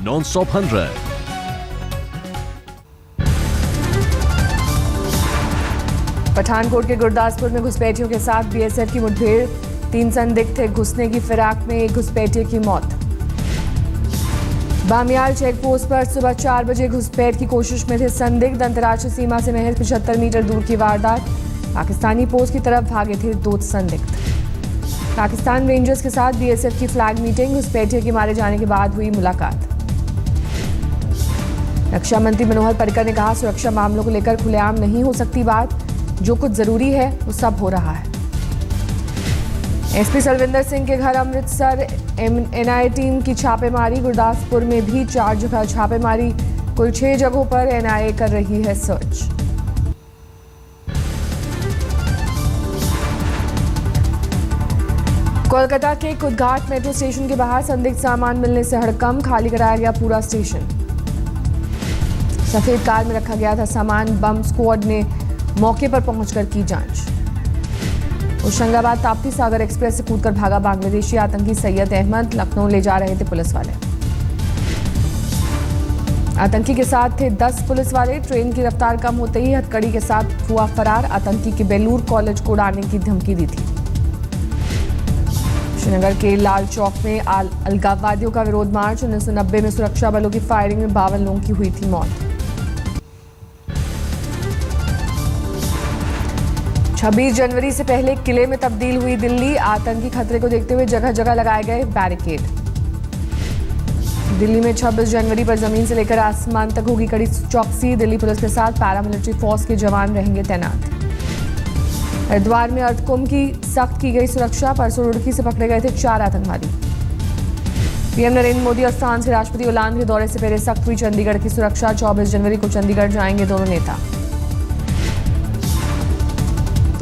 Non-stop 100। Pathankot के गुरदासपुर में घुसपैठियों के साथ बीएसएफ की मुठभेड़, 3 संदिग्ध थे घुसने की फिराक में, एक घुसपैठिए की मौत। बामियाल चेक पोस्ट पर सुबह 4 बजे घुसपैठ की कोशिश में थे संदिग्ध, अंतर्राष्ट्रीय सीमा से महज 75 मीटर दूर की वारदात। पाकिस्तानी पोस्ट की तरफ भागे थे 2 संदिग्ध। पाकिस्तान रेंजर्स के साथ बीएसएफ की फ्लैग मीटिंग, घुसपैठिए के मारे जाने के बाद हुई मुलाकात। रक्षा मंत्री मनोहर पर्रिकर ने कहा, सुरक्षा मामलों को लेकर खुलेआम नहीं हो सकती बात, जो कुछ जरूरी है वो सब हो रहा है। एसपी सलविंदर सिंह के घर अमृतसर एनआईए टीम की छापेमारी, गुरदासपुर में भी 4 जगह छापेमारी, कुल 6 जगहों पर एनआईए कर रही है सर्च। कोलकाता के कुदघाट मेट्रो स्टेशन के बाहर संदिग्ध सामान मिलने से हड़कंप, खाली कराया गया पूरा स्टेशन। सफेद कार में रखा गया था सामान, बम स्क्वाड ने मौके पर पहुंचकर की जांच। होशंगाबाद ताप्ती सागर एक्सप्रेस से कूदकर भागा बांग्लादेशी आतंकी सैयद अहमद, लखनऊ ले जा रहे थे पुलिस वाले। आतंकी के साथ थे 10 पुलिस वाले, ट्रेन की रफ्तार कम होते ही हथकड़ी के साथ हुआ फरार। आतंकी के बेलूर कॉलेज को उड़ाने की धमकी दी थी। श्रीनगर के लाल चौक में अलगाववादियों का विरोध मार्च, 1990 में सुरक्षा बलों की फायरिंग में 52 लोगों की हुई थी मौत। 26 जनवरी से पहले किले में तब्दील हुई दिल्ली, आतंकी खतरे को देखते हुए जगह जगह लगाए गए बैरिकेड। दिल्ली में 26 जनवरी पर जमीन से लेकर आसमान तक होगी कड़ी चौकसी, दिल्ली पुलिस के साथ पैरामिलिट्री फोर्स के जवान रहेंगे तैनात। हरिद्वार में अर्धकुंभ की सख्त की गई सुरक्षा, परसों रुड़की से पकड़े गए थे 4 आतंकवादी। पीएम नरेंद्र मोदी और फ्रांस के राष्ट्रपति होलांद के दौरे से पहले सख्त हुई चंडीगढ़ की सुरक्षा, 24 जनवरी को चंडीगढ़ जाएंगे दोनों नेता।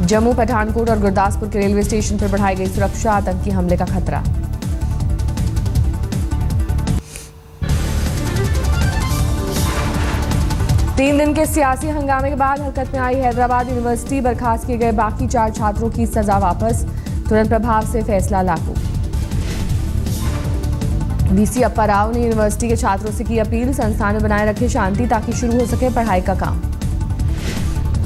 जम्मू, पठानकोट और गुरदासपुर के रेलवे स्टेशन पर बढ़ाई गई सुरक्षा, आतंकी हमले का खतरा। तीन दिन के सियासी हंगामे के बाद हरकत में आई हैदराबाद यूनिवर्सिटी, बर्खास्त किए गए बाकी 4 छात्रों की सजा वापस, तुरंत प्रभाव से फैसला लागू। वीसी अप्पा राव ने यूनिवर्सिटी के छात्रों से की अपील, संस्थान में बनाए रखे शांति ताकि शुरू हो सके पढ़ाई का काम।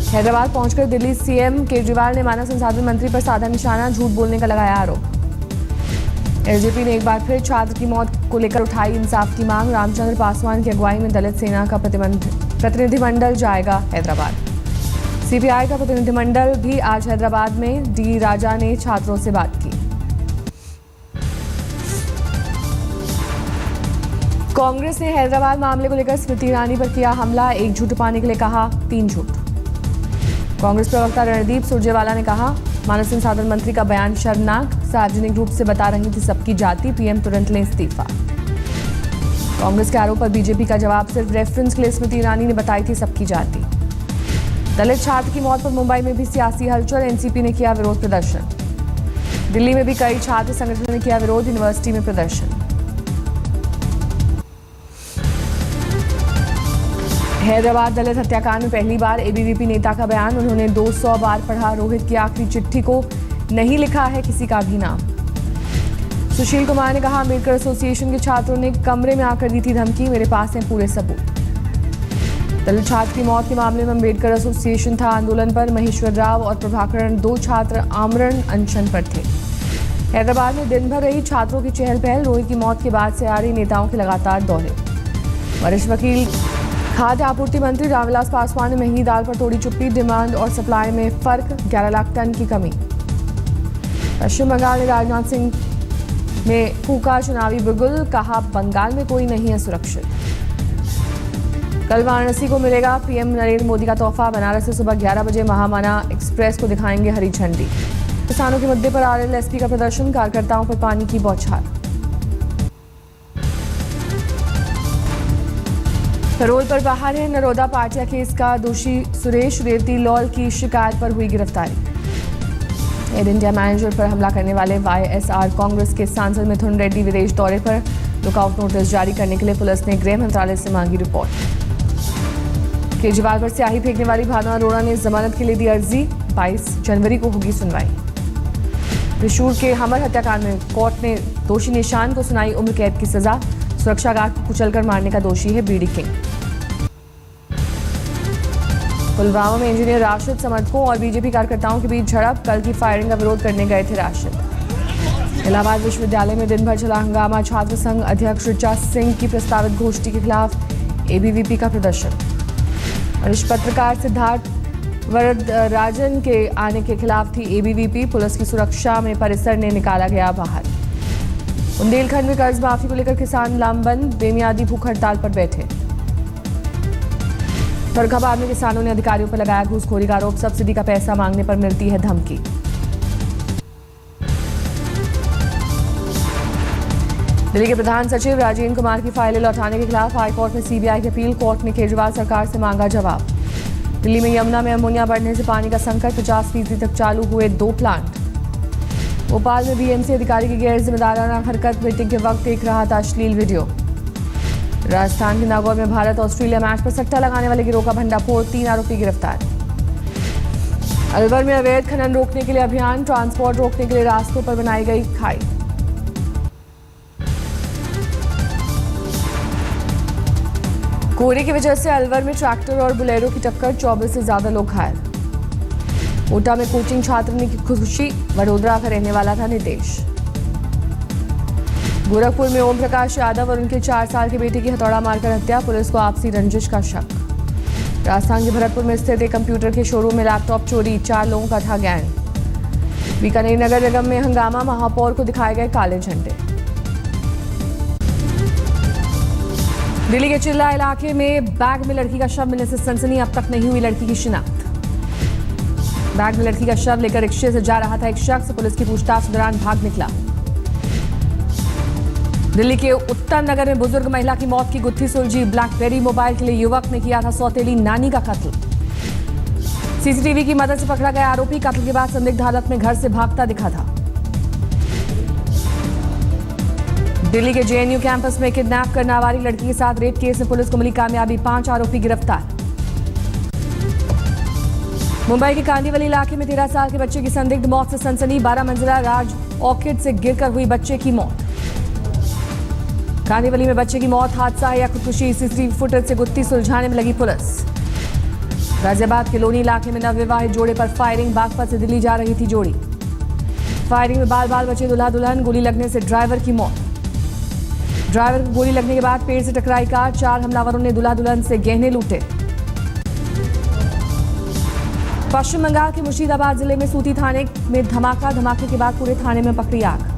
हैदराबाद पहुंचकर दिल्ली सीएम केजरीवाल ने मानव संसाधन मंत्री पर साधा निशाना, झूठ बोलने का लगाया आरोप। एलजेपी ने एक बार फिर छात्र की मौत को लेकर उठाई इंसाफ की मांग, रामचंद्र पासवान की अगुवाई में दलित सेना का प्रतिनिधिमंडल जाएगा हैदराबाद। सीपीआई का प्रतिनिधिमंडल भी आज हैदराबाद में, डी राजा ने छात्रों से बात की। कांग्रेस ने हैदराबाद मामले को लेकर स्मृति ईरानी पर किया हमला, एक झूठ पाने के लिए कहा 3 झूठ। कांग्रेस प्रवक्ता रणदीप सुरजेवाला ने कहा, मानव संसाधन मंत्री का बयान शर्मनाक, सार्वजनिक रूप से बता रही थी सबकी जाति, पीएम तुरंत लें इस्तीफा। कांग्रेस के आरोप पर बीजेपी का जवाब, सिर्फ रेफरेंस के लिए स्मृति ईरानी ने बताई थी सबकी जाति। दलित छात्र की मौत पर मुंबई में भी सियासी हलचल, एनसीपी ने किया विरोध प्रदर्शन। दिल्ली में भी कई छात्र संगठनों ने किया विरोध, यूनिवर्सिटी में प्रदर्शन। हैदराबाद दलित हत्याकांड में पहली बार एबीवीपी नेता का बयान, उन्होंने 200 बार पढ़ा रोहित की आखिरी चिट्ठी को, नहीं लिखा है किसी का भी नाम। सुशील कुमार ने कहा, अम्बेडकर एसोसिएशन के छात्रों ने कमरे में आकर दी थी धमकी, मेरे पास हैं पूरे सबूत। दलित छात्र की मौत के मामले में अम्बेडकर एसोसिएशन था आंदोलन पर, महेश्वर राव और प्रभाकरण 2 छात्र आमरण अनशन पर थे। हैदराबाद में दिन भर रही छात्रों की चहल पहल, रोहित की मौत के बाद से आ रही नेताओं के लगातार दौरे। वरिष्ठ वकील खाद्य आपूर्ति मंत्री रामविलास पासवान ने महंगी दाल पर तोड़ी चुप्पी, डिमांड और सप्लाई में फर्क, 11 लाख टन की कमी। पश्चिम बंगाल ने राजनाथ सिंह में फूका चुनावी बिगुल, कहा बंगाल में कोई नहीं है सुरक्षित। कल वाराणसी को मिलेगा पीएम नरेंद्र मोदी का तोहफा, बनारस से सुबह 11 बजे महामाना एक्सप्रेस को दिखाएंगे हरी झंडी। किसानों के मुद्दे पर आरएलएसपी का प्रदर्शन, कार्यकर्ताओं पर पानी की बौछार। पैरोल पर बाहर है नरोदा पाटिया केस का दोषी सुरेश रेवती लॉल की शिकायत पर हुई गिरफ्तारी। एयर इंडिया मैनेजर पर हमला करने वाले वाईएसआर कांग्रेस के सांसद मिथुन रेड्डी विदेश दौरे पर, लुकआउट नोटिस जारी करने के लिए पुलिस ने गृह मंत्रालय से मांगी रिपोर्ट। केजरीवाल पर स्याही फेंकने वाली भावना अरोड़ा ने जमानत के लिए दी अर्जी, 22 जनवरी को होगी सुनवाई। त्रिशूर के हमर हत्याकांड में कोर्ट ने दोषी निशान को सुनाई उम्र कैद की सजा, सुरक्षा गार्ड को कुचलकर मारने का दोषी है बीडी किंग। पुलवामा में इंजीनियर राशिद समर्थकों और बीजेपी कार्यकर्ताओं के बीच झड़प। कल की फायरिंग का विरोध करने गए थे राशिद। इलाहाबाद विश्वविद्यालय में दिन भर चला हंगामा। छात्र संघ अध्यक्ष ऋचा सिंह की प्रस्तावित गोष्ठी के खिलाफ एबीवीपी का प्रदर्शन। वरिष्ठ पत्रकार सिद्धार्थ वरदराजन के आने के खिलाफ थी एबीवीपी। पुलिस की सुरक्षा में परिसर ने निकाला गया बाहर। बुंदेलखंड में कर्ज माफी को लेकर किसान लामबंद, बेमियादी भूख हड़ताल पर बैठे। फर्रुखाबाद में किसानों ने अधिकारियों पर लगाया घूसखोरी का आरोप। सब्सिडी का पैसा मांगने पर मिलती है धमकी। दिल्ली के प्रधान सचिव राजेंद्र कुमार की फाइलें लौटाने के खिलाफ हाईकोर्ट में सीबीआई की अपील। कोर्ट ने केजरीवाल सरकार से मांगा जवाब। दिल्ली में यमुना में अमोनिया बढ़ने से पानी का संकट। 50% तक चालू हुए 2 प्लांट। भोपाल में बीएमसी अधिकारी की गैर जिम्मेदाराना हरकत। मीटिंग के वक्त देख रहा था अश्लील वीडियो। राजस्थान के नागौर में भारत ऑस्ट्रेलिया मैच पर सट्टा लगाने वाले गिरोह का भंडाफोड़। 3 आरोपी गिरफ्तार। अलवर में अवैध खनन रोकने के लिए अभियान। ट्रांसपोर्ट रोकने के लिए रास्तों पर बनाई गई खाई। कोहरे की वजह से अलवर में ट्रैक्टर और बुलेरो की टक्कर। 24 से ज्यादा लोग घायल। कोटा में कोचिंग छात्र ने की खुशी। वडोदरा का रहने वाला था नितेश। गोरखपुर में ओम प्रकाश यादव और उनके 4 साल के बेटे की हथौड़ा मारकर हत्या। पुलिस को आपसी रंजिश का शक। राजस्थान के भरतपुर में स्थित एक कंप्यूटर के शोरूम में लैपटॉप चोरी। 4 लोगों का था गैंग। बीकानेर नगर निगम में हंगामा। महापौर को दिखाए गए काले झंडे। दिल्ली के चिल्ला इलाके में बैग में लड़की का शव मिलने से सनसनी। अब तक नहीं हुई लड़की की शिनाख्त। बैग में लड़की का शव लेकर रिक्शे से जा रहा था एक शख्स। पुलिस की पूछताछ के दौरान भाग निकला। दिल्ली के उत्तर नगर में बुजुर्ग महिला की मौत की गुत्थी सुलझी। ब्लैकबेरी मोबाइल के लिए युवक ने किया था सौतेली नानी का कत्ल। सीसीटीवी की मदद से पकड़ा गया आरोपी। कत्ल के बाद संदिग्ध हालत में घर से भागता दिखा था। दिल्ली के जेएनयू कैंपस में किडनैप कर नाबालिग लड़की के साथ रेप केस में पुलिस को मिली कामयाबी। 5 आरोपी गिरफ्तार। मुंबई के कांदीवली इलाके में 13 साल के बच्चे की संदिग्ध मौत से सनसनी। 12 मंजिला राज ऑर्किड से गिरकर हुई बच्चे की मौत। कांदीवली में बच्चे की मौत हादसा है या खुदकुशी। सीसीटीवी फुटेज से गुत्थी सुलझाने में लगी पुलिस। गाजियाबाद के लोनी इलाके में नवविवाहित जोड़े पर फायरिंग। बागपत से दिल्ली जा रही थी जोड़ी। फायरिंग में बाल बाल बचे दूल्हा दुल्हन। गोली लगने से ड्राइवर की मौत। ड्राइवर को गोली लगने के बाद पेड़ से टकराई कार। 4 हमलावरों ने दूल्हा दुल्हन से गहने लूटे। पश्चिम बंगाल के मुर्शिदाबाद जिले में सूती थाने में धमाके के बाद पूरे थाने में पकड़ी आग।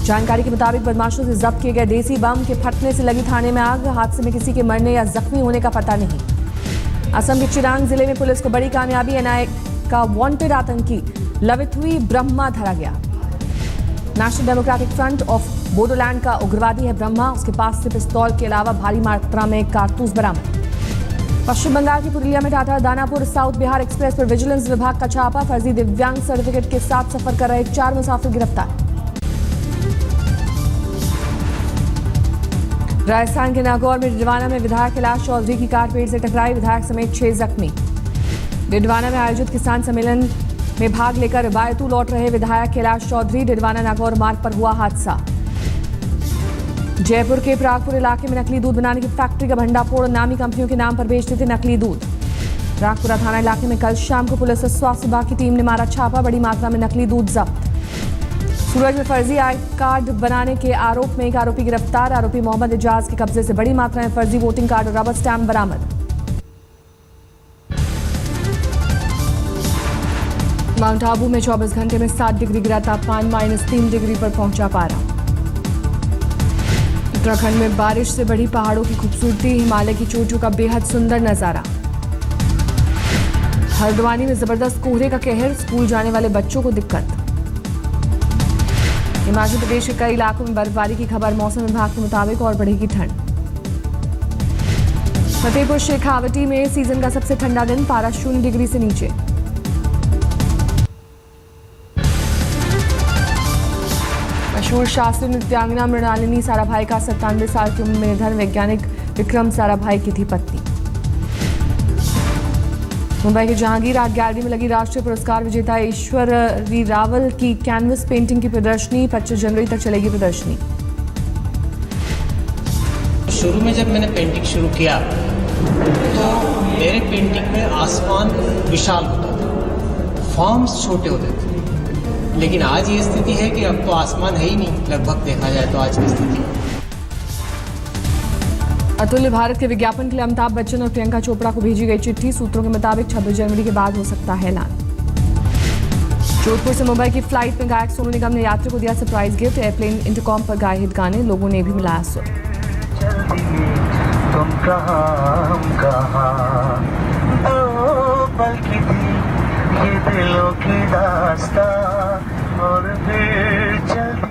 जानकारी के मुताबिक बदमाशों से जब्त किए गए देसी बम के फटने से लगी थाने में आग। हादसे में किसी के मरने या जख्मी होने का पता नहीं। असम के चिरांग जिले में पुलिस को बड़ी कामयाबी। एनआईए का वांटेड आतंकी लविथुई ब्रह्मा धरा गया। National democratic front of Bodoland का उग्रवादी है ब्रह्मा। उसके पास से पिस्तौल के अलावा भारी मात्रा में कारतूस बरामद। पश्चिम बंगाल की पुरुलिया में टाटा दानापुर साउथ बिहार एक्सप्रेस पर विजिलेंस विभाग का छापा। फर्जी दिव्यांग सर्टिफिकेट के साथ सफर कर रहे 4 मुसाफिर गिरफ्तार। राजस्थान के नागौर में डिडवाना में विधायक कैलाश चौधरी की कार पेड़ से टकराई। विधायक समेत 6 जख्मी। डिडवाना में आयोजित किसान सम्मेलन में भाग लेकर बायतू लौट रहे विधायक कैलाश चौधरी। डिडवाना नागौर मार्ग पर हुआ हादसा। जयपुर के प्रागपुर इलाके में नकली दूध बनाने की फैक्ट्री का भंडाफोड़। नामी कंपनियों के नाम पर बेचते थे नकली दूध। प्रागपुरा थाना इलाके में कल शाम को पुलिस और स्वास्थ्य विभाग की टीम ने मारा छापा। बड़ी मात्रा में नकली दूध जब्त। सूरज में फर्जी आई कार्ड बनाने के आरोप में एक आरोपी गिरफ्तार। आरोपी मोहम्मद एजाज के कब्जे से बड़ी मात्रा में फर्जी वोटिंग कार्ड और रबर स्टैंप बरामद। माउंट आबू में 24 घंटे में 7 डिग्री गिरा तापमान। -3 डिग्री पर पहुंचा पारा। उत्तराखंड में बारिश से बढ़ी पहाड़ों की खूबसूरती। हिमालय की चोटियों का बेहद सुंदर नजारा। हल्द्वानी में जबरदस्त कोहरे का कहर। स्कूल जाने वाले बच्चों को दिक्कत। हिमाचल प्रदेश के कई इलाकों में बर्फबारी की खबर। मौसम विभाग के मुताबिक और बढ़ेगी ठंड। फतेहपुर शेखावटी में सीजन का सबसे ठंडा दिन। पारा 0 डिग्री से नीचे। मशहूर शास्त्रीय नृत्यांगना मृणालिनी साराभाई का 97 साल की उम्र में निधन। वैज्ञानिक विक्रम साराभाई की थी पत्नी। मुंबई के जहांगीर आर्ट गैलरी में लगी राष्ट्रीय पुरस्कार विजेता ईश्वरी रावल की कैनवस पेंटिंग की प्रदर्शनी। 25 जनवरी तक चलेगी प्रदर्शनी। शुरू में जब मैंने पेंटिंग शुरू किया तो मेरे पेंटिंग में आसमान विशाल होता था, फॉर्म्स छोटे होते थे, लेकिन आज ये स्थिति है कि अब तो आसमान है ही नहीं, लगभग देखा जाए तो आज की स्थिति। अतुल्य भारत के विज्ञापन के लिए अमिताभ बच्चन और प्रियंका चोपड़ा को भेजी गई चिट्ठी। सूत्रों के मुताबिक 26 जनवरी के बाद हो सकता है ऐलान। जोधपुर से मुंबई की फ्लाइट में गायक सोनू निगम ने यात्री को दिया सरप्राइज गिफ्ट। एयरप्लेन इंटरकॉम पर गाए हिट गाने, लोगों ने भी मिलाया सुर। तुम कहाँ हम कहाँ, दो पल की थी ये दिलों की दास्तां और फिर चली।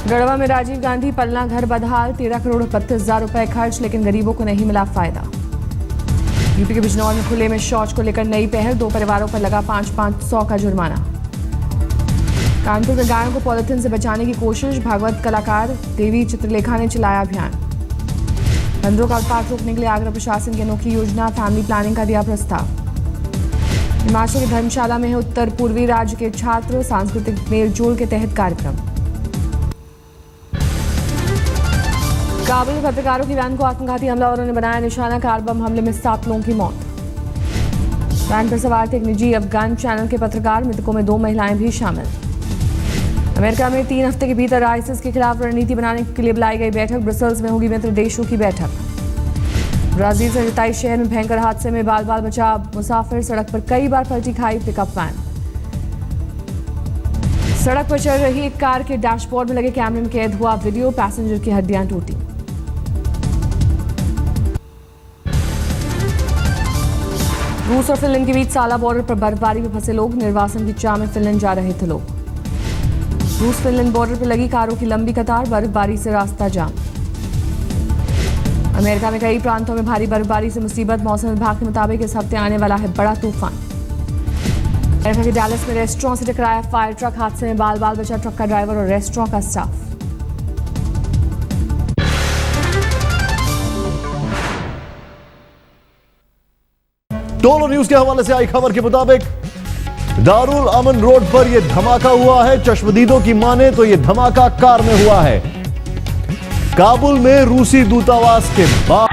गढ़वा में राजीव गांधी पलना घर बदहाल, 13 करोड़ 32,000 रुपए खर्च, लेकिन गरीबों को नहीं मिला फायदा। यूपी के बिजनौर में खुले में शौच को लेकर नई पहल, 2 परिवारों पर लगा 500 का जुर्माना। कानपुर में गायों को पॉलिथीन से बचाने की कोशिश, भागवत कलाकार देवी चित्रलेखा ने चलाया अभियान। बंदरों का उत्पात रोकने के लिए आगरा प्रशासन की अनोखी योजना, फैमिली प्लानिंग का दिया प्रस्ताव। हिमाचल की धर्मशाला में है उत्तर पूर्वी राज्य के छात्र, सांस्कृतिक मेलजोल के तहत कार्यक्रम। काबुल में पत्रकारों की वैन को आत्मघाती हमलावरों ने बनाया निशाना, कार बम हमले में 7 लोगों की मौत। वैन पर सवार थे एक निजी अफगान चैनल के पत्रकार, मृतकों में 2 महिलाएं भी शामिल। अमेरिका में 3 हफ्ते के भीतर आईसिस के खिलाफ रणनीति बनाने के लिए बुलाई गई बैठक, ब्रसेल्स में होगी मित्र देशों की बैठक। ब्राजील से रिताई शहर में भयंकर हादसे में बाल बाल बचा मुसाफिर, सड़क पर कई बार पलटी खाई पिकअप वैन। सड़क पर चल रही एक कार के डैशबोर्ड में लगे कैमरे में कैद हुआ वीडियो, पैसेंजर की हड्डियां टूटी। रूस और फिनलैंड के बीच साला बॉर्डर पर बर्फबारी में फंसे लोग, निर्वासन की चाह में फिनलैंड जा रहे थे लोग। रूस फिनलैंड बॉर्डर पर लगी कारों की लंबी कतार, बर्फबारी से रास्ता जाम। अमेरिका में कई प्रांतों में भारी बर्फबारी से मुसीबत, मौसम विभाग के मुताबिक इस हफ्ते आने वाला है बड़ा तूफान। अमेरिका के डैलस में रेस्टोरेंट से टकराया फायर ट्रक, हादसे में बाल बाल बचा ट्रक का ड्राइवर और रेस्टोरेंट का स्टाफ। टोलो न्यूज के हवाले से आई खबर के मुताबिक दारुल अमन रोड पर यह धमाका हुआ है। चश्मदीदों की माने तो यह धमाका कार में हुआ है। काबुल में रूसी दूतावास के बाहर